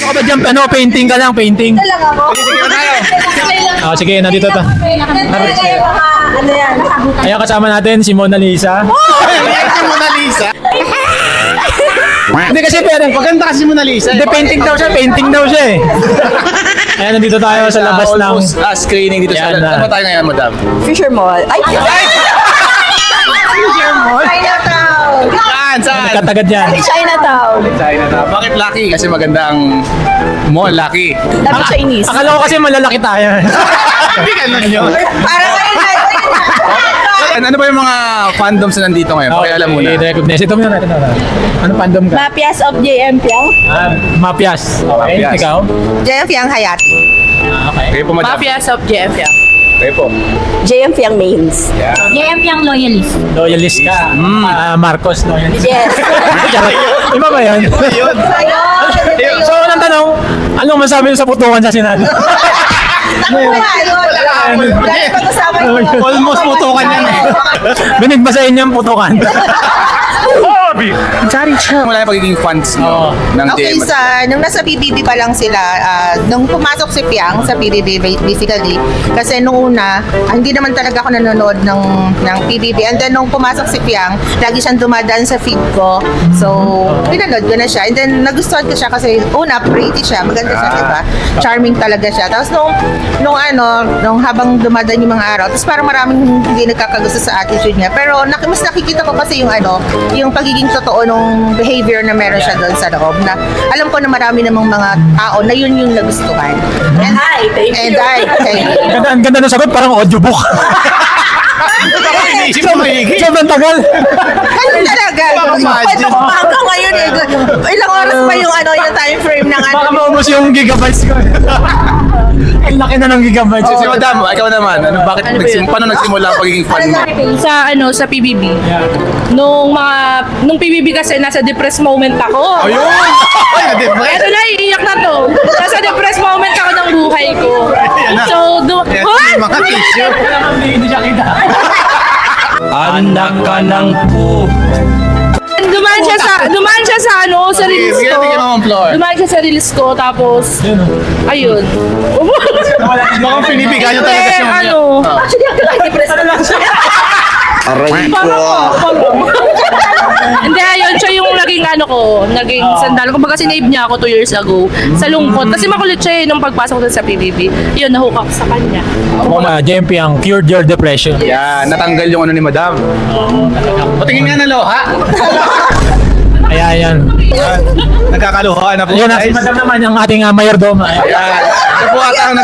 ka ba dyan? Ano, painting ka lang, painting. lang ako. Sige, nandito ta. Ano yan? Ayan, kasama natin si Mona Lisa. Si Mona Lisa. Hindi kasi pero, Maganda kasi si Mona Lisa. hindi, painting daw siya eh. Ayan, nandito tayo sa labas ng... Almost screening dito sa... Yan na. Ano ba tayo ngayon, madam? Fisher Mall. Ay! Chinatown! Saan? Katagad yan. Chinatown. China na. Bakit Lucky? Kasi maganda ang mall, Lucky. Dami Chinese. Akala ko kasi malalaki tayo. Hindi ganun yun. Para kayo na. Ano ba yung mga fandoms na nandito ngayon? Pakialam muna. I-recognize. Ito muna natin. Ano fandom ka? Mapias of JM Piang. Mapias. Okay, Mapias. ikaw? JM Piang Hayati. Okay. Kayo po, madam. Mafias of JM Piang. Kayo po. JM Piang Mains. JM yung loyalist. Loyalist ka. Marcos loyalist. Yes. Charot. Iba ba yan? So, unang tanong, anong masabi mo sa putukan sa Senado? Almost putukan yan eh. Binig ba sa inyo ang putukan? Wala yung pagiging fans Oo. no, ng Okay, JM. nung nasa PBB pa lang sila, nung pumasok si Piang sa PBB basically, kasi nung una, hindi naman talaga ako nanonood ng PBB. And then nung pumasok si Piang, lagi siyang dumadaan sa feed ko. So, pinanood ko na siya. And then nagustuhan ko siya kasi una, pretty siya, maganda siya, diba? Charming talaga siya. Tapos nung habang dumadaan yung mga araw, tapos parang maraming hindi nagkakagusto sa attitude niya. Pero mas nakikita ko kasi yung pagiging totoo nung behavior na meron siya doon sa loob na alam ko na marami namang mga tao na yun yung nagustuhan. And Thank and thank you. Ang ganda ng sagot, parang audiobook. Inisip mo maigi. Sobrang tagal. Ano talaga? Kwento ko pa hanggang ngayon eh. Ilang oras pa yung time frame ng Baka maubos yung gigabytes ko. Ang laki na ng gigabytes. Si madam, ikaw naman. Paano nagsimula ang pagiging fan mo? Sa PBB. Nung PBB kasi nasa depressed moment ako. Ayun! Ay, na-depress. Eto na, iiyak na to. Nasa depressed moment ako ng buhay ko. So, Hoy! Mga tissue. Hindi siya kita. Anak ka ng po. dumaan siya sa reels Sige, ko. tingnan mo ang floor. Dumaan siya sa reels ko, tapos, ayun. Mukhang pinipigan yung talaga siya. Ano? Aray Hindi, ayun, siya yung naging sandal. Kumbaga sinave niya ako 2 years ago sa lungkot. Kasi makulit siya nung pagpasok doon sa PBB. Yun, nahook ako sa kanya. JMP ang cured your depression. Yan, natanggal yung ni madam. Patingin nga na loha. Ayan. Nagkakaluhaan na po. Yun, si madam naman yung ating mayordomo. Yan. Ito po ata ang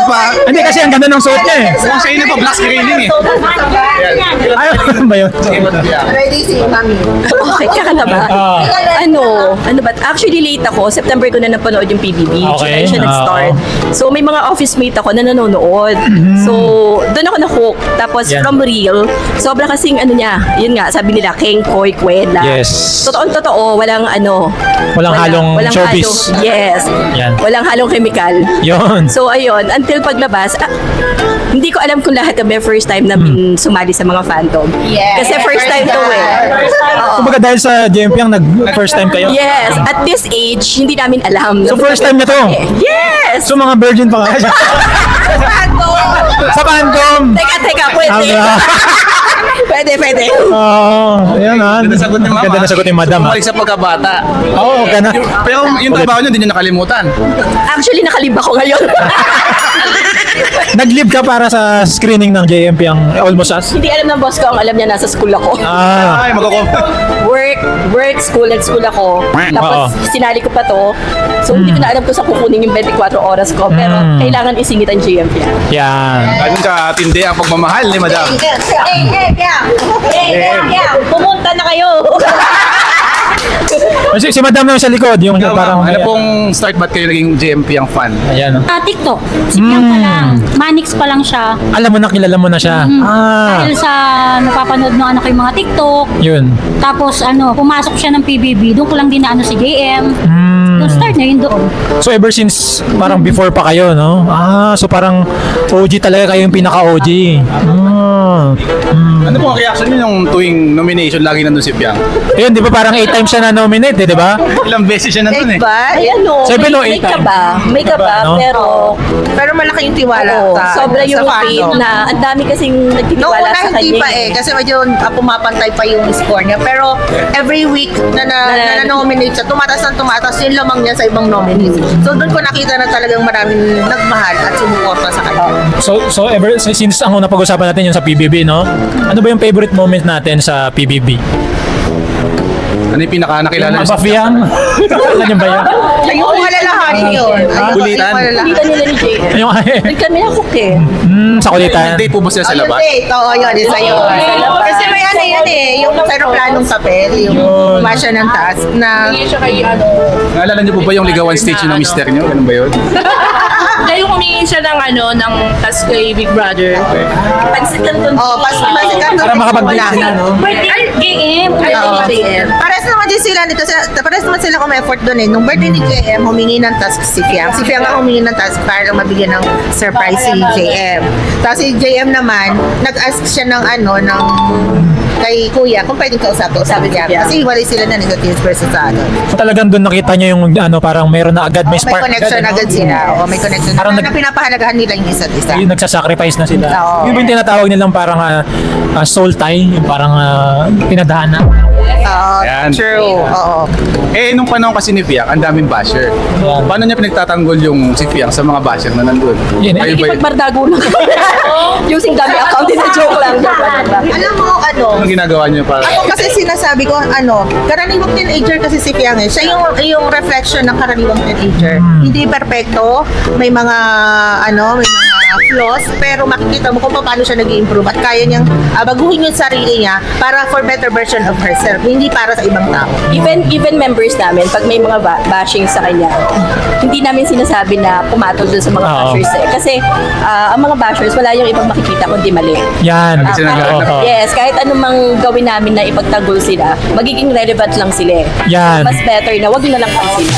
Hindi kasi ang ganda ng suot niya eh. Mukhang siya yung nagpa-black screening eh. Ay, ano ba yun? Ready si Mami. Okay, kakanta ba? Ano ba? Actually, late ako. September ko na napanood yung PBB. Okay. July siya nag-start. So, may mga office mate ako na nanonood. So, doon ako na-hook. Tapos, Yan. from real, sobra kasing yun nga, sabi nila, Keng, Koy, Kwela. Yes. Totoo, walang halong showbiz. Yes. Yan. Walang halong chemical. Yun. So, ayun, until paglabas, hindi ko alam kung lahat kami first time na sumali sa mga Phantom. Yes. Kasi first time to Oo. Kumbaga dahil sa JMP ang nag-first time kayo? Yes, at this age, hindi namin alam. So first time na to? Yes! So mga virgin pa kayo? Sa fandom! Teka, pwede. Pwede. Ayan Ganda sagot ni mama. Ganda na sagot ni madam. Bumalik sa pagkabata. Oo, gana. Pero yung trabaho niyo, hindi niyo nakalimutan. Actually, nakalib ako ngayon. Nag-live ka para sa screening ng JMP ang Almost Us? Hindi alam ng boss ko, ang alam niya nasa school ako. Ay, Work, school ako. Tapos, sinali ko pa to. So, hindi ko na alam kung saan kukunin yung 24 oras ko. Pero, kailangan isingit ang GMP. Yan. Ganun ka tindi ang pagmamahal ni madam. Pumunta na kayo. Si madam na sa likod, yung Ikaw, parang... ma'am, ano pong start ba't kayo naging JMP ang fan? Ayan. TikTok. Si Piang pa lang. Manix pa lang siya. Alam mo na, kilala mo na siya. Dahil sa napapanood ng anak ko yung mga TikTok. Yun. Tapos pumasok siya ng PBB. Doon ko lang din na si JM. Start na yun doon. So ever since parang before pa kayo, no? So parang OG talaga kayo yung pinaka-OG. Ano po ang reaction niyo yung tuwing nomination lagi nandun si Piang? Ayun, di ba parang 8 times siya na-nominate, di ba? Ilang beses siya nandun eh. Ba? Ay, ano, Sabi no, may 8 times. may kaba, No? pero Pero malaki yung tiwala oo, sa sobra yung sa faith fandom. na ang dami kasing Noong nagtitiwala una sa kanya. hindi pa kasi medyo pumapantay pa yung score niya. Pero every week na na-nominate siya, tumatas, yung lamang niya sa ibang nominees. So doon ko nakita na talagang maraming nagmahal at sumuporta sa kanya. So ever since ang una pag-usapan natin yung sa PBB, no? Ano ba yung favorite moment natin sa PBB? Ano yung pinaka nakilala niyo si Mabafiyang? Alam niyo ba yun? Ayun, malalahanin yun. Kulitan? Hindi nila ni Jay. Yung, Kami na cook eh. sa kulitan. Date po ba sila sa labas? Oo, yun. Isa yun. Kasi may ano yan eh. Yung aeroplanong papel, yung Yun. kumasya ng task na Hindi siya kay ano. Naalala niyo po ba yung ligawan stage ng mister niyo? Ganun ba yun? Dahil yung humingi siya ng ano, ng task kay Big Brother. Pansit Canton. kasi Para makapag-date sila, no? Ay, game! Pares naman din sila kasi pares naman sila effort doon eh. Nung birthday ni JM, humingi ng task si Fiang. Si Fiang ang humingi ng task para lang mabigyan ng surprise si JM. Tapos si JM naman, nag-ask siya ng kay Kuya kung pwedeng kausapin Sabi niya. niya. Kasi hiwalay sila na negative versus sa ano. So talagang doon nakita niyo yung parang meron na agad, may May spark. connection agad sila. O may connection. Parang na pinapahalagahan nila yung isa't isa. Yung nagsasacrifice na sila. Oo. Yung tinatawag nilang parang soul tie, yung parang pinadhana. Oo, Yan. true. Oo. Eh, nung panahon kasi ni Piang, ang daming basher. Yan. Paano niya pinagtatanggol yung si Piang sa mga basher na nandun? Yun, Kayo ba Ikipagbardago lang. Using dummy account, hindi na joke lang. Alam mo, anong ginagawa niyo para? ako kasi sinasabi ko, karaniwang teenager kasi si Piang eh. Siya yung reflection ng karaniwang teenager. Hindi perfecto, may mga flaws, pero makikita mo kung paano siya nag-improve at kaya niyang baguhin yung sarili niya para for better version of herself, hindi para sa ibang tao. Even members namin, pag may mga bashing sa kanya, hindi namin sinasabi na pumatol doon sa mga Oo. bashers eh. Kasi ang mga bashers, wala yung ibang makikita kundi mali. Yan. Kasi nag- Oo. Yes, kahit anumang gawin namin na ipagtanggol sila, magiging relevant lang sila eh. Yan. Mas better na wag nyo na lang pansin.